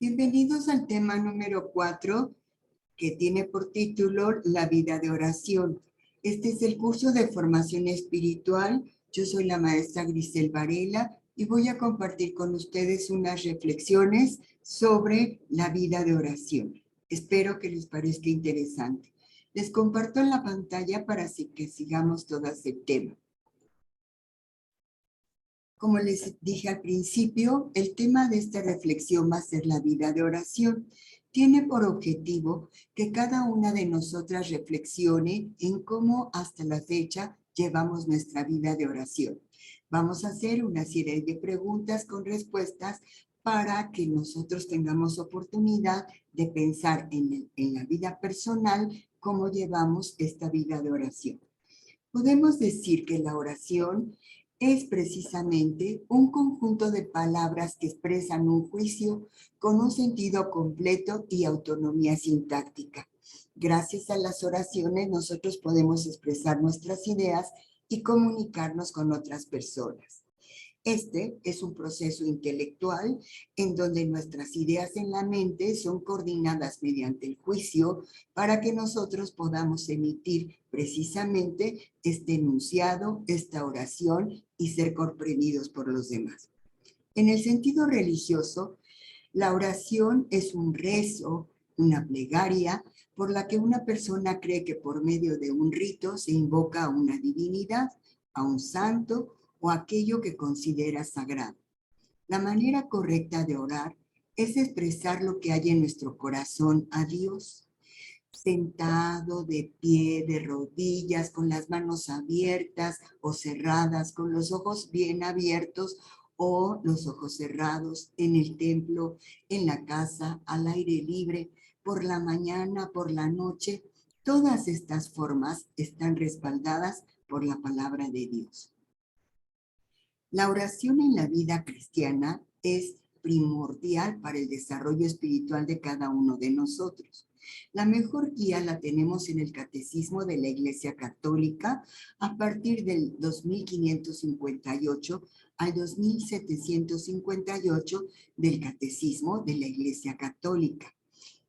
Bienvenidos al tema número 4, que tiene por título La vida de oración. Este es el curso de formación espiritual. Yo soy la maestra Grisel Varela y voy a compartir con ustedes unas reflexiones sobre la vida de oración. Espero que les parezca interesante. Les comparto la pantalla para que sigamos todas el tema. Como les dije al principio, el tema de esta reflexión va a ser la vida de oración. Tiene por objetivo que cada una de nosotras reflexione en cómo hasta la fecha llevamos nuestra vida de oración. Vamos a hacer una serie de preguntas con respuestas para que nosotros tengamos oportunidad de pensar en la vida personal, cómo llevamos esta vida de oración. Podemos decir que la oración es precisamente un conjunto de palabras que expresan un juicio con un sentido completo y autonomía sintáctica. Gracias a las oraciones nosotros podemos expresar nuestras ideas y comunicarnos con otras personas. Este es un proceso intelectual en donde nuestras ideas en la mente son coordinadas mediante el juicio para que nosotros podamos emitir precisamente este enunciado, esta oración y ser comprendidos por los demás. En el sentido religioso, la oración es un rezo, una plegaria, por la que una persona cree que por medio de un rito se invoca a una divinidad, a un santo o aquello que considera sagrado. La manera correcta de orar es expresar lo que hay en nuestro corazón a Dios, sentado, de pie, de rodillas, con las manos abiertas o cerradas, con los ojos bien abiertos o los ojos cerrados, en el templo, en la casa, al aire libre, por la mañana, por la noche. Todas estas formas están respaldadas por la palabra de Dios. La oración en la vida cristiana es primordial para el desarrollo espiritual de cada uno de nosotros. La mejor guía la tenemos en el Catecismo de la Iglesia Católica a partir del 2558 al 2758 del Catecismo de la Iglesia Católica.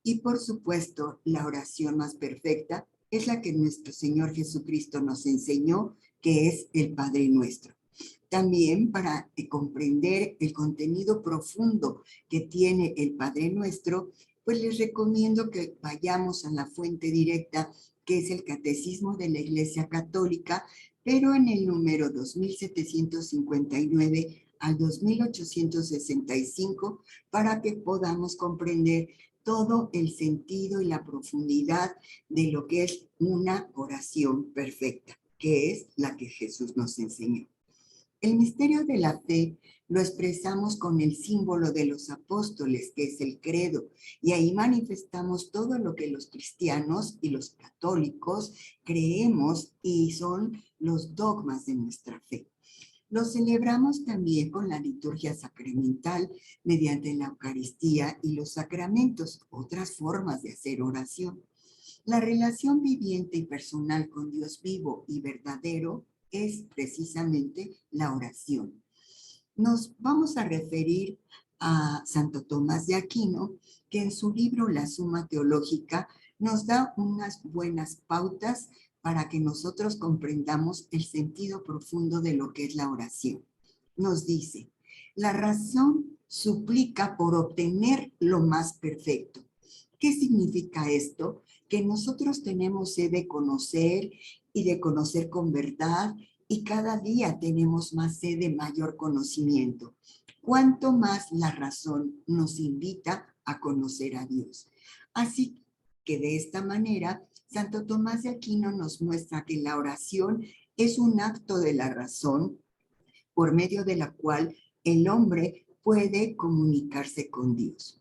Y por supuesto, la oración más perfecta es la que nuestro Señor Jesucristo nos enseñó, que es el Padre Nuestro. También para comprender el contenido profundo que tiene el Padre Nuestro, pues les recomiendo que vayamos a la fuente directa, que es el Catecismo de la Iglesia Católica, pero en el número 2759 al 2865, para que podamos comprender todo el sentido y la profundidad de lo que es una oración perfecta, que es la que Jesús nos enseñó. El misterio de la fe lo expresamos con el símbolo de los apóstoles, que es el credo, y ahí manifestamos todo lo que los cristianos y los católicos creemos y son los dogmas de nuestra fe. Lo celebramos también con la liturgia sacramental mediante la Eucaristía y los sacramentos, otras formas de hacer oración. La relación viviente y personal con Dios vivo y verdadero es precisamente la oración. Nos vamos a referir a Santo Tomás de Aquino, que en su libro La Suma Teológica nos da unas buenas pautas para que nosotros comprendamos el sentido profundo de lo que es la oración. Nos dice, la razón suplica por obtener lo más perfecto. ¿Qué significa esto? Que nosotros tenemos sed de conocer y de conocer con verdad, y cada día tenemos más sed de mayor conocimiento. Cuanto más la razón nos invita a conocer a Dios. Así que de esta manera, Santo Tomás de Aquino nos muestra que la oración es un acto de la razón por medio de la cual el hombre puede comunicarse con Dios.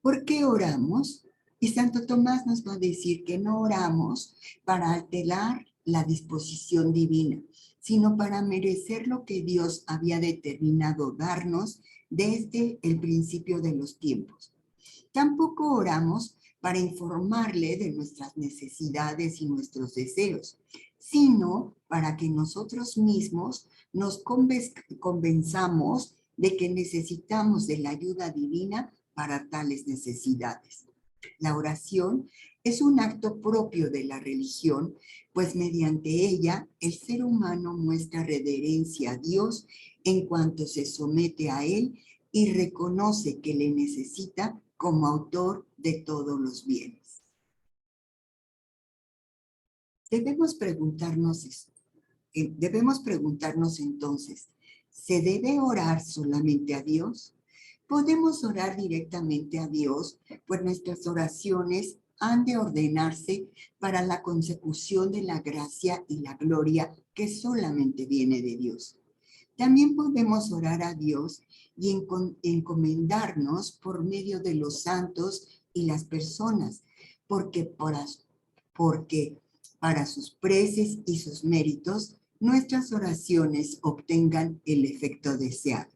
¿Por qué oramos? Y Santo Tomás nos va a decir que no oramos para alterar la disposición divina, sino para merecer lo que Dios había determinado darnos desde el principio de los tiempos. Tampoco oramos para informarle de nuestras necesidades y nuestros deseos, sino para que nosotros mismos nos convenzamos de que necesitamos de la ayuda divina para tales necesidades. La oración es un acto propio de la religión, pues mediante ella el ser humano muestra reverencia a Dios en cuanto se somete a Él y reconoce que le necesita como autor de todos los bienes. Debemos preguntarnos entonces, ¿se debe orar solamente a Dios? Podemos orar directamente a Dios, pues nuestras oraciones han de ordenarse para la consecución de la gracia y la gloria que solamente viene de Dios. También podemos orar a Dios y encomendarnos por medio de los santos y las personas, porque para sus preces y sus méritos, nuestras oraciones obtengan el efecto deseado.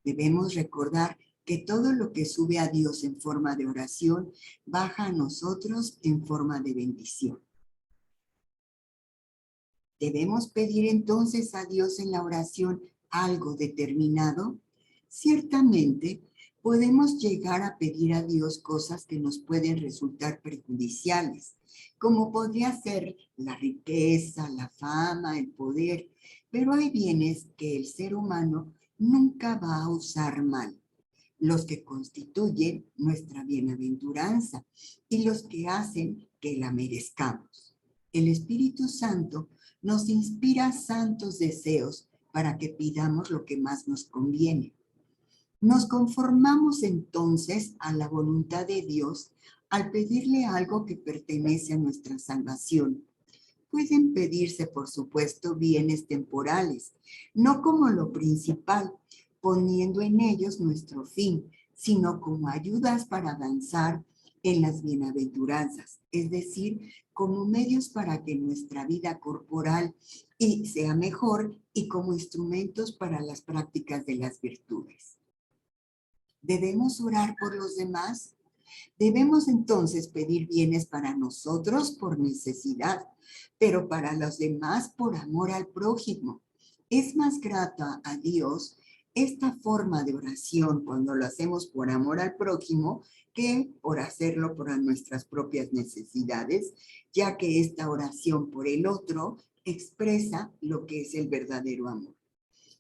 Debemos recordar que todo lo que sube a Dios en forma de oración, baja a nosotros en forma de bendición. ¿Debemos pedir entonces a Dios en la oración algo determinado? Ciertamente, podemos llegar a pedir a Dios cosas que nos pueden resultar perjudiciales, como podría ser la riqueza, la fama, el poder, pero hay bienes que el ser humano nunca va a usar mal, los que constituyen nuestra bienaventuranza y los que hacen que la merezcamos. El Espíritu Santo nos inspira santos deseos para que pidamos lo que más nos conviene. Nos conformamos entonces a la voluntad de Dios al pedirle algo que pertenece a nuestra salvación. Pueden pedirse, por supuesto, bienes temporales, no como lo principal, poniendo en ellos nuestro fin, sino como ayudas para avanzar en las bienaventuranzas, es decir, como medios para que nuestra vida corporal sea mejor y como instrumentos para las prácticas de las virtudes. ¿Debemos orar por los demás? Debemos entonces pedir bienes para nosotros por necesidad, pero para los demás por amor al prójimo. Es más grata a Dios esta forma de oración cuando lo hacemos por amor al prójimo que por hacerlo por nuestras propias necesidades, ya que esta oración por el otro expresa lo que es el verdadero amor.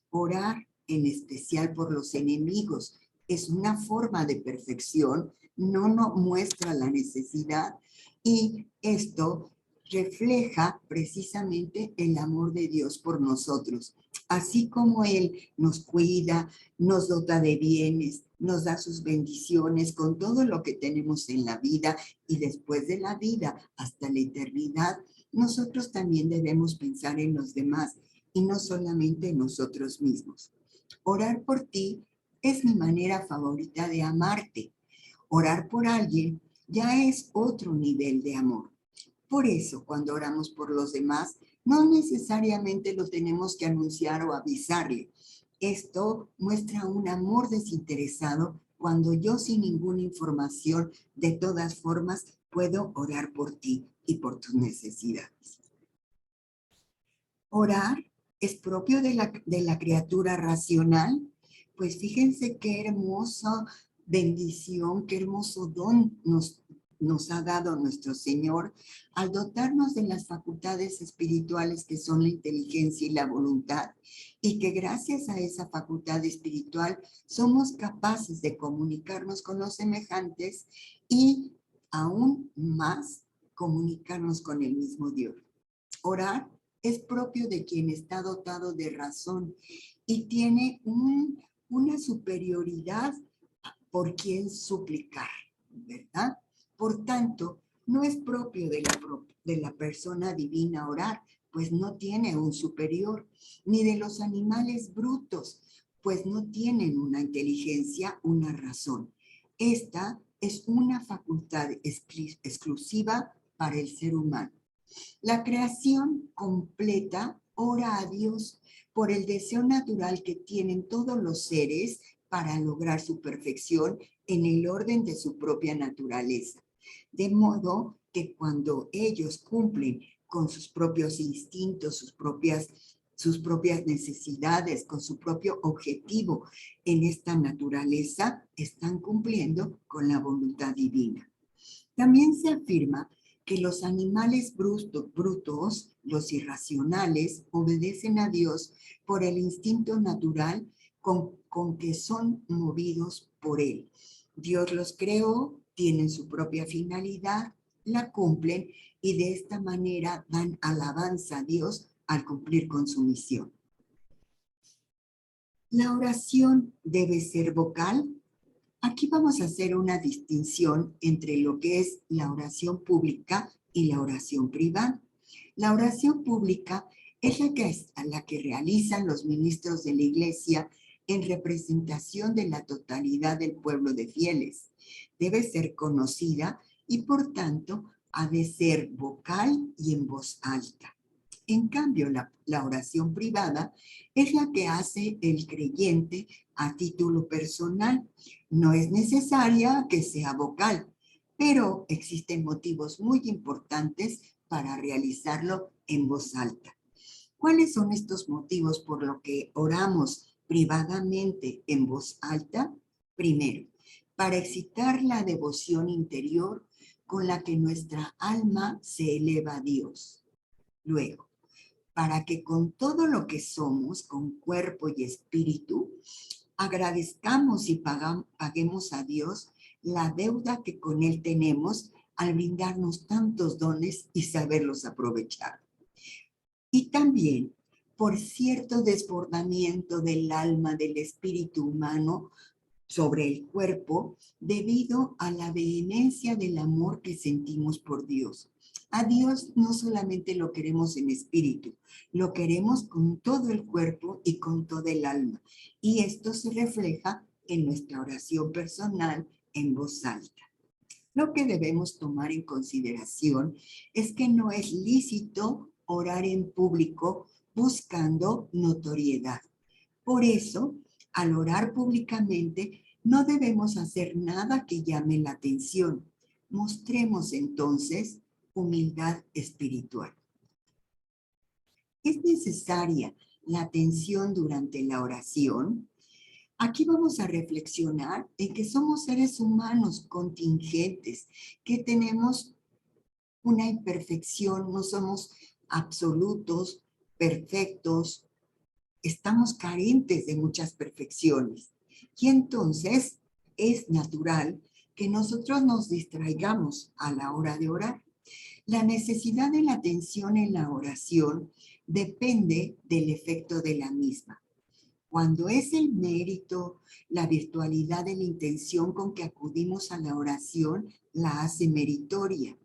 Orar en especial por los enemigos es una forma de perfección, no muestra la necesidad y esto refleja precisamente el amor de Dios por nosotros. Así como Él nos cuida, nos dota de bienes, nos da sus bendiciones con todo lo que tenemos en la vida y después de la vida hasta la eternidad, nosotros también debemos pensar en los demás y no solamente en nosotros mismos. Orar por ti es mi manera favorita de amarte. Orar por alguien ya es otro nivel de amor. Por eso, cuando oramos por los demás, no necesariamente lo tenemos que anunciar o avisarle. Esto muestra un amor desinteresado cuando yo sin ninguna información, de todas formas, puedo orar por ti y por tus necesidades. Orar es propio de la criatura racional. Pues fíjense qué hermosa bendición, qué hermoso don nos ha dado nuestro Señor al dotarnos de las facultades espirituales que son la inteligencia y la voluntad, y que gracias a esa facultad espiritual somos capaces de comunicarnos con los semejantes y aún más comunicarnos con el mismo Dios. Orar es propio de quien está dotado de razón y tiene una superioridad por quien suplicar, ¿verdad? Por tanto, no es propio de la persona divina orar, pues no tiene un superior, ni de los animales brutos, pues no tienen una inteligencia, una razón. Esta es una facultad exclusiva para el ser humano. La creación completa ora a Dios por el deseo natural que tienen todos los seres para lograr su perfección en el orden de su propia naturaleza. De modo que cuando ellos cumplen con sus propios instintos, sus propias necesidades, con su propio objetivo en esta naturaleza, están cumpliendo con la voluntad divina. También se afirma que los animales brutos, los irracionales, obedecen a Dios por el instinto natural con que son movidos por Él. Dios los creó, tienen su propia finalidad, la cumplen y de esta manera dan alabanza a Dios al cumplir con su misión. La oración debe ser vocal. Aquí vamos a hacer una distinción entre lo que es la oración pública y la oración privada. La oración pública es la que realizan los ministros de la Iglesia en representación de la totalidad del pueblo de fieles. Debe ser conocida y por tanto ha de ser vocal y en voz alta. En cambio, la oración privada es la que hace el creyente a título personal. No es necesaria que sea vocal, pero existen motivos muy importantes para realizarlo en voz alta. ¿Cuáles son estos motivos por los que oramos privadamente en voz alta? Primero, para excitar la devoción interior con la que nuestra alma se eleva a Dios. Luego, para que con todo lo que somos, con cuerpo y espíritu, agradezcamos y paguemos a Dios la deuda que con Él tenemos al brindarnos tantos dones y saberlos aprovechar. Y también por cierto desbordamiento del alma, del espíritu humano sobre el cuerpo, debido a la vehemencia del amor que sentimos por Dios. A Dios no solamente lo queremos en espíritu, lo queremos con todo el cuerpo y con todo el alma. Y esto se refleja en nuestra oración personal en voz alta. Lo que debemos tomar en consideración es que no es lícito orar en público buscando notoriedad. Por eso, al orar públicamente, no debemos hacer nada que llame la atención. Mostremos entonces humildad espiritual. ¿Es necesaria la atención durante la oración? Aquí vamos a reflexionar en que somos seres humanos contingentes, que tenemos una imperfección, no somos absolutos, perfectos, estamos carentes de muchas perfecciones. Y entonces es natural que nosotros nos distraigamos a la hora de orar. La necesidad de la atención en la oración depende del efecto de la misma. Cuando es el mérito, la virtualidad de la intención con que acudimos a la oración, la hace meritoria,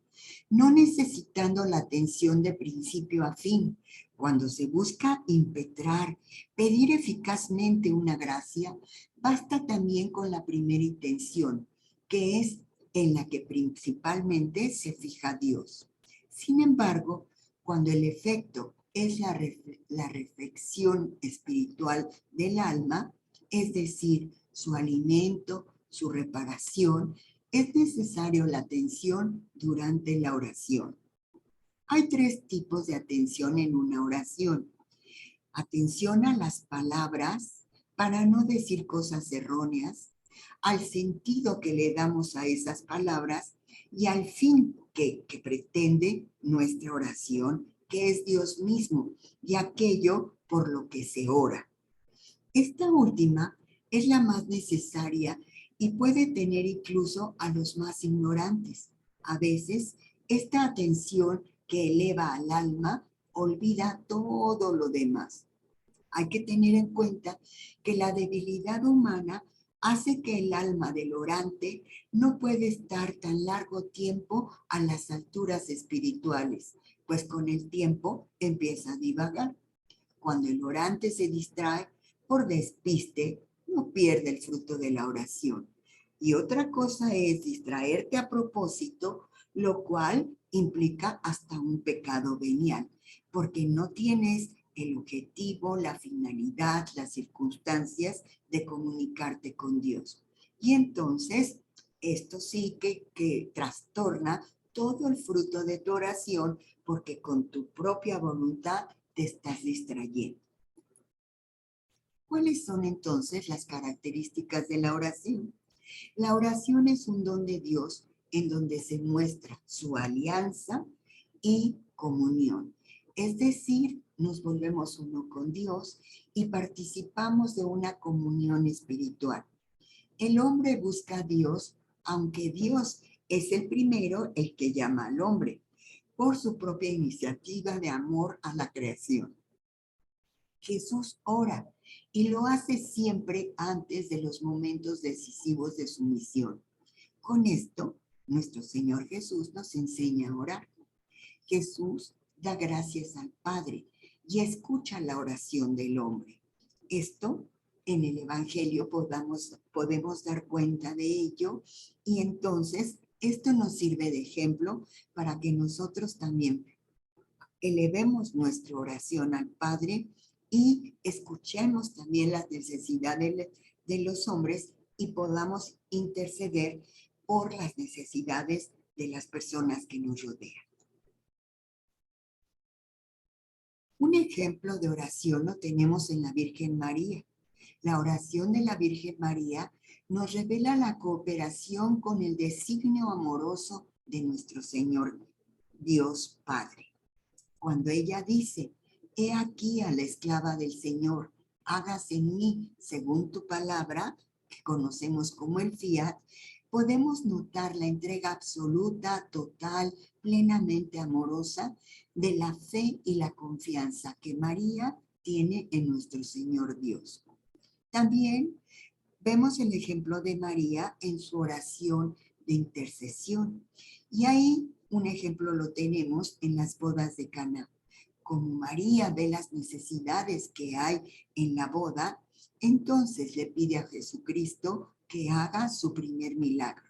no necesitando la atención de principio a fin. Cuando se busca impetrar, pedir eficazmente una gracia, basta también con la primera intención, que es en la que principalmente se fija Dios. Sin embargo, cuando el efecto es la reflexión espiritual del alma, es decir, su alimento, su reparación, es necesario la atención durante la oración. Hay tres tipos de atención en una oración. Atención a las palabras para no decir cosas erróneas, al sentido que le damos a esas palabras y al fin que pretende nuestra oración, que es Dios mismo y aquello por lo que se ora. Esta última es la más necesaria y puede tener incluso a los más ignorantes. A veces, esta atención que eleva al alma olvida todo lo demás. Hay que tener en cuenta que la debilidad humana hace que el alma del orante no puede estar tan largo tiempo a las alturas espirituales, pues con el tiempo empieza a divagar. Cuando el orante se distrae por despiste, no pierde el fruto de la oración. Y otra cosa es distraerte a propósito, lo cual implica hasta un pecado venial, porque no tienes el objetivo, la finalidad, las circunstancias de comunicarte con Dios. Y entonces, esto sí que trastorna todo el fruto de tu oración, porque con tu propia voluntad te estás distrayendo. ¿Cuáles son entonces las características de la oración? La oración es un don de Dios en donde se muestra su alianza y comunión. Es decir, nos volvemos uno con Dios y participamos de una comunión espiritual. El hombre busca a Dios, aunque Dios es el primero el que llama al hombre, por su propia iniciativa de amor a la creación. Jesús ora y lo hace siempre antes de los momentos decisivos de su misión. Con esto, nuestro Señor Jesús nos enseña a orar. Jesús da gracias al Padre y escucha la oración del hombre. Esto en el Evangelio podemos dar cuenta de ello y entonces esto nos sirve de ejemplo para que nosotros también elevemos nuestra oración al Padre y escuchemos también las necesidades de los hombres y podamos interceder por las necesidades de las personas que nos rodean. Un ejemplo de oración lo tenemos en la Virgen María. La oración de la Virgen María nos revela la cooperación con el designio amoroso de nuestro Señor Dios Padre. Cuando ella dice, he aquí a la esclava del Señor, hágase en mí según tu palabra, que conocemos como el fiat, podemos notar la entrega absoluta, total, plenamente amorosa de la fe y la confianza que María tiene en nuestro Señor Dios. También vemos el ejemplo de María en su oración de intercesión. Y ahí un ejemplo lo tenemos en las bodas de Caná. Como María ve las necesidades que hay en la boda, entonces le pide a Jesucristo que haga su primer milagro.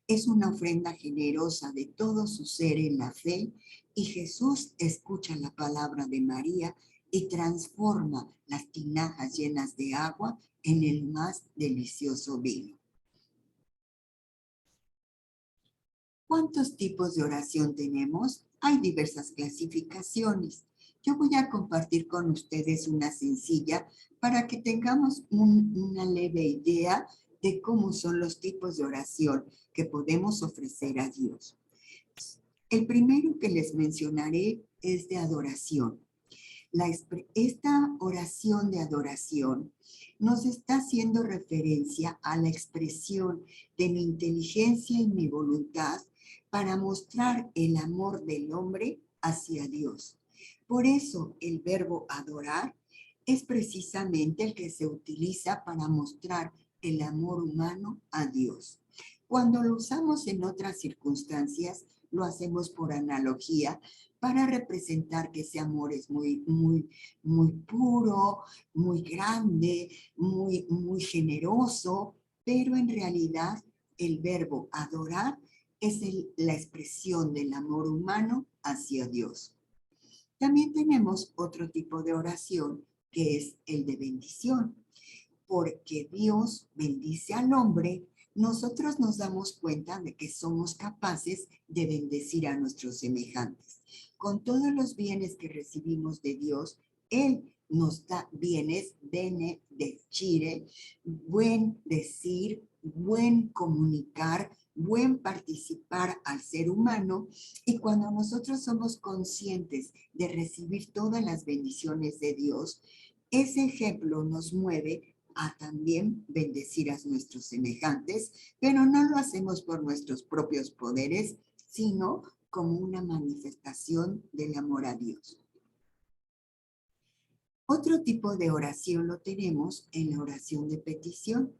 Es una ofrenda generosa de todo su ser en la fe y Jesús escucha la palabra de María y transforma las tinajas llenas de agua en el más delicioso vino. ¿Cuántos tipos de oración tenemos? Hay diversas clasificaciones. Yo voy a compartir con ustedes una sencilla para que tengamos una leve idea de cómo son los tipos de oración que podemos ofrecer a Dios. El primero que les mencionaré es de adoración. Esta oración de adoración nos está haciendo referencia a la expresión de mi inteligencia y mi voluntad para mostrar el amor del hombre hacia Dios. Por eso el verbo adorar es precisamente el que se utiliza para mostrar el amor humano a Dios. Cuando lo usamos en otras circunstancias, lo hacemos por analogía para representar que ese amor es muy puro, muy grande, muy generoso, pero en realidad el verbo adorar es la expresión del amor humano hacia Dios. También tenemos otro tipo de oración que es el de bendición. Porque Dios bendice al hombre, nosotros nos damos cuenta de que somos capaces de bendecir a nuestros semejantes. Con todos los bienes que recibimos de Dios, Él nos da bienes, benedicere, buen decir, buen comunicar, buen participar al ser humano. Y cuando nosotros somos conscientes de recibir todas las bendiciones de Dios, ese ejemplo nos mueve a también bendecir a nuestros semejantes, pero no lo hacemos por nuestros propios poderes, sino como una manifestación del amor a Dios. Otro tipo de oración lo tenemos en la oración de petición.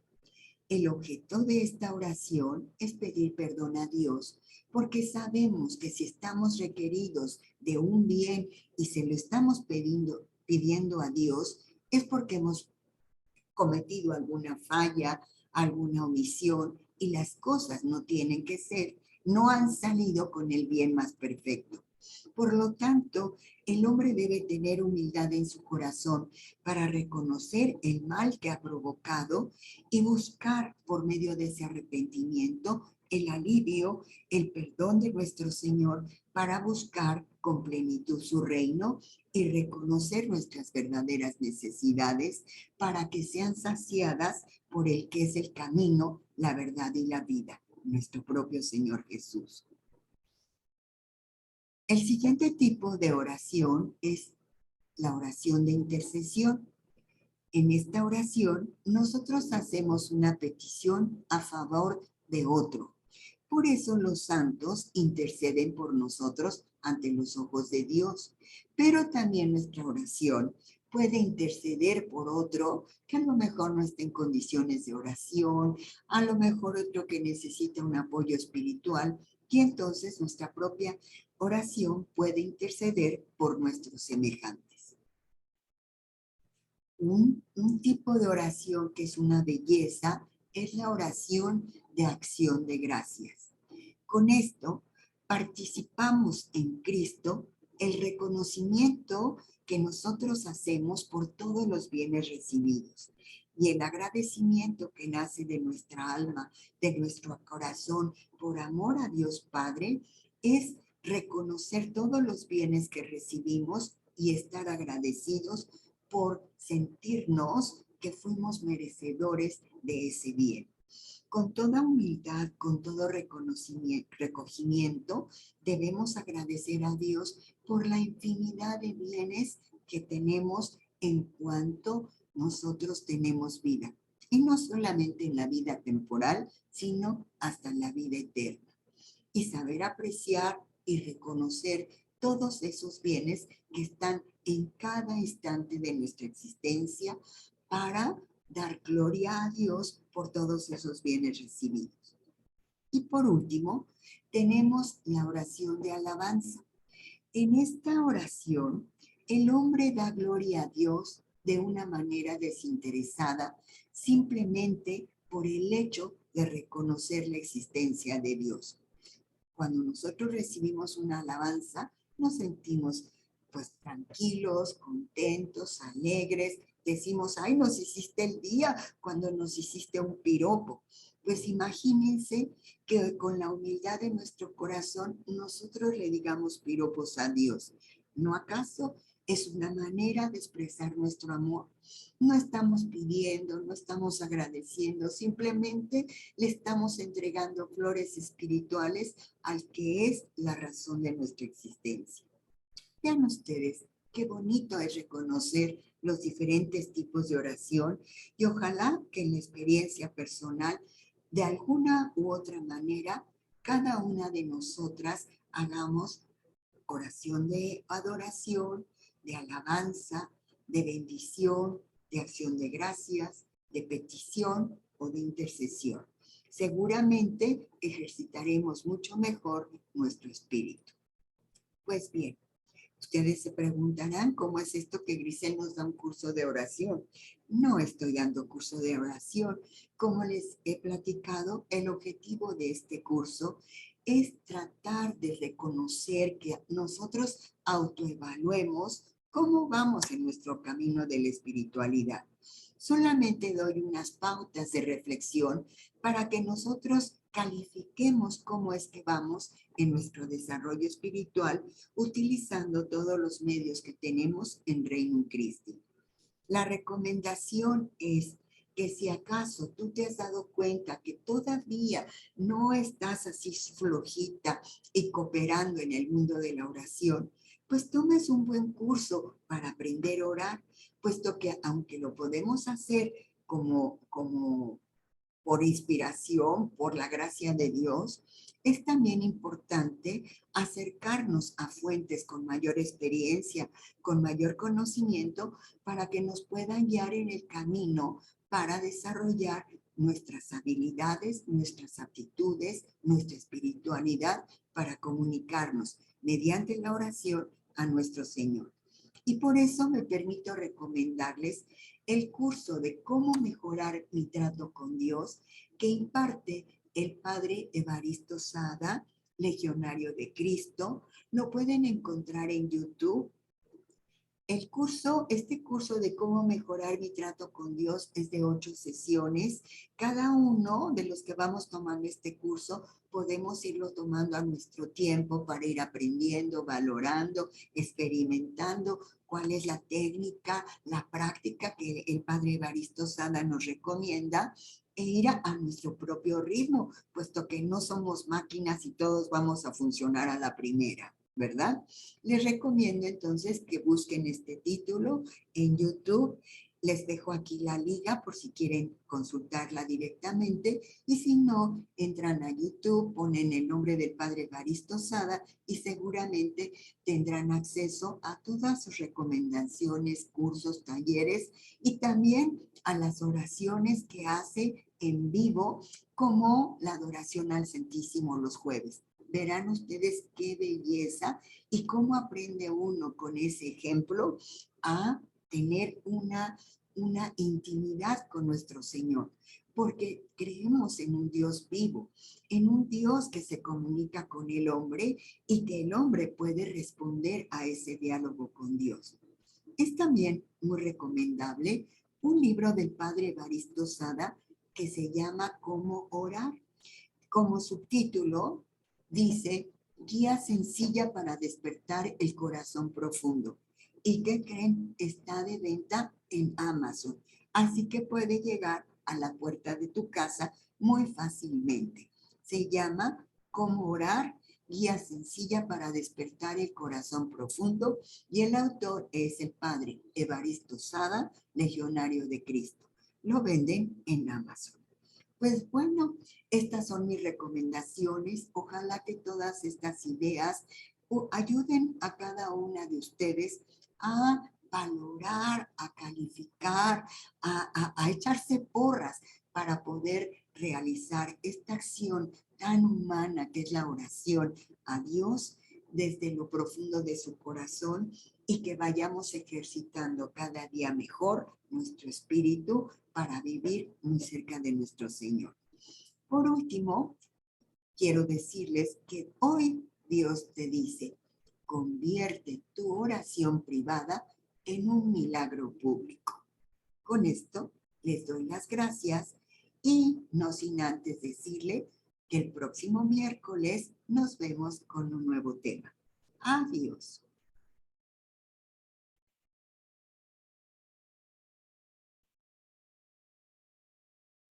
El objeto de esta oración es pedir perdón a Dios, porque sabemos que si estamos requeridos de un bien y se lo estamos pidiendo a Dios, es porque hemos cometido alguna falla, alguna omisión y las cosas no tienen que ser, no han salido con el bien más perfecto. Por lo tanto, el hombre debe tener humildad en su corazón para reconocer el mal que ha provocado y buscar por medio de ese arrepentimiento el alivio, el perdón de nuestro Señor para buscar con plenitud su reino y reconocer nuestras verdaderas necesidades para que sean saciadas por el que es el camino, la verdad y la vida, nuestro propio Señor Jesús. El siguiente tipo de oración es la oración de intercesión. En esta oración, nosotros hacemos una petición a favor de otro. Por eso los santos interceden por nosotros ante los ojos de Dios. Pero también nuestra oración puede interceder por otro que a lo mejor no está en condiciones de oración, a lo mejor otro que necesita un apoyo espiritual, y entonces nuestra propia oración puede interceder por nuestros semejantes. Un tipo de oración que es una belleza es la oración de acción de gracias. Con esto participamos en Cristo el reconocimiento que nosotros hacemos por todos los bienes recibidos y el agradecimiento que nace de nuestra alma, de nuestro corazón, por amor a Dios Padre, es reconocer todos los bienes que recibimos y estar agradecidos por sentirnos que fuimos merecedores de ese bien. Con toda humildad, con todo recogimiento, debemos agradecer a Dios por la infinidad de bienes que tenemos en cuanto nosotros tenemos vida. Y no solamente en la vida temporal, sino hasta en la vida eterna. Y saber apreciar y reconocer todos esos bienes que están en cada instante de nuestra existencia para dar gloria a Dios por todos esos bienes recibidos. Y por último, tenemos la oración de alabanza. En esta oración, el hombre da gloria a Dios de una manera desinteresada, simplemente por el hecho de reconocer la existencia de Dios. Cuando nosotros recibimos una alabanza, nos sentimos pues tranquilos, contentos, alegres. Decimos, ay, nos hiciste el día cuando nos hiciste un piropo. Pues imagínense que con la humildad de nuestro corazón nosotros le digamos piropos a Dios. ¿No acaso es una manera de expresar nuestro amor? No estamos pidiendo, no estamos agradeciendo, simplemente le estamos entregando flores espirituales al que es la razón de nuestra existencia. Vean ustedes qué bonito es reconocer los diferentes tipos de oración y ojalá que en la experiencia personal, de alguna u otra manera, cada una de nosotras hagamos oración de adoración, de alabanza, de bendición, de acción de gracias, de petición o de intercesión. Seguramente ejercitaremos mucho mejor nuestro espíritu. Pues bien, ustedes se preguntarán cómo es esto que Grisel nos da un curso de oración. No estoy dando curso de oración. Como les he platicado, el objetivo de este curso es tratar de reconocer que nosotros autoevaluemos cómo vamos en nuestro camino de la espiritualidad. Solamente doy unas pautas de reflexión para que nosotros califiquemos cómo es que vamos en nuestro desarrollo espiritual utilizando todos los medios que tenemos en Reino Christi. La recomendación es que si acaso tú te has dado cuenta que todavía no estás así flojita y cooperando en el mundo de la oración, pues tomes un buen curso para aprender a orar, puesto que aunque lo podemos hacer como por inspiración, por la gracia de Dios, es también importante acercarnos a fuentes con mayor experiencia, con mayor conocimiento, para que nos puedan guiar en el camino para desarrollar nuestras habilidades, nuestras aptitudes, nuestra espiritualidad, para comunicarnos mediante la oración a nuestro Señor. Y por eso me permito recomendarles el curso de cómo mejorar mi trato con Dios que imparte el padre Evaristo Sada, legionario de Cristo. Lo pueden encontrar en YouTube Este curso de cómo mejorar mi trato con Dios es de 8 sesiones. Cada uno de los que vamos tomando este curso podemos irlo tomando a nuestro tiempo para ir aprendiendo, valorando, experimentando cuál es la técnica, la práctica que el Padre Evaristo Sada nos recomienda e ir a nuestro propio ritmo, puesto que no somos máquinas y todos vamos a funcionar a la primera, ¿verdad? Les recomiendo entonces que busquen este título en YouTube. Les dejo aquí la liga por si quieren consultarla directamente y si no, entran a YouTube, ponen el nombre del Padre Evaristo Sada y seguramente tendrán acceso a todas sus recomendaciones, cursos, talleres y también a las oraciones que hace en vivo como la adoración al Santísimo los jueves. Verán ustedes qué belleza y cómo aprende uno con ese ejemplo a tener una intimidad con nuestro Señor, porque creemos en un Dios vivo, en un Dios que se comunica con el hombre y que el hombre puede responder a ese diálogo con Dios. Es también muy recomendable un libro del Padre Evaristo Sada que se llama Cómo orar. Como subtítulo dice Guía sencilla para despertar el corazón profundo. ¿Y qué creen? Está de venta en Amazon. Así que puede llegar a la puerta de tu casa muy fácilmente. Se llama Cómo orar, guía sencilla para despertar el corazón profundo y el autor es el Padre Evaristo Sada, Legionario de Cristo. Lo venden en Amazon. Pues bueno, estas son mis recomendaciones. Ojalá que todas estas ideas ayuden a cada una de ustedes a valorar, a calificar, a echarse porras para poder realizar esta acción tan humana que es la oración a Dios desde lo profundo de su corazón y que vayamos ejercitando cada día mejor nuestro espíritu para vivir muy cerca de nuestro Señor. Por último, quiero decirles que hoy Dios te dice, convierte tu oración privada en un milagro público. Con esto les doy las gracias y no sin antes decirle que el próximo miércoles nos vemos con un nuevo tema. Adiós.